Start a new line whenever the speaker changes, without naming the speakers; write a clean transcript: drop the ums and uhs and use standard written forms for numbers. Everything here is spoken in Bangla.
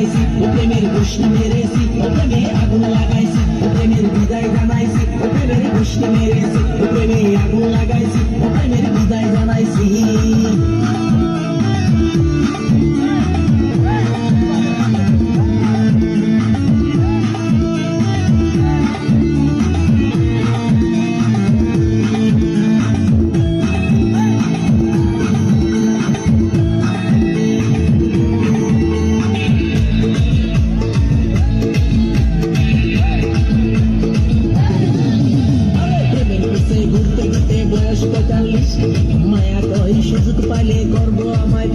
জানাইছি ও প্রেমের গোষ্ঠী মেরেছি ও প্রেমে আগুন লাগাইছি ও প্রেমের বিদায় জানাইছি ও প্রেমের গোষ্ঠী মেরেছি ও প্রেমে আগুন লাগাইছি ও প্রেমের বিদায় জানাইছি ঘুরতে ঘুরতে বয়স 45 মায়া কই সুযোগ পাইলে করবো আমায়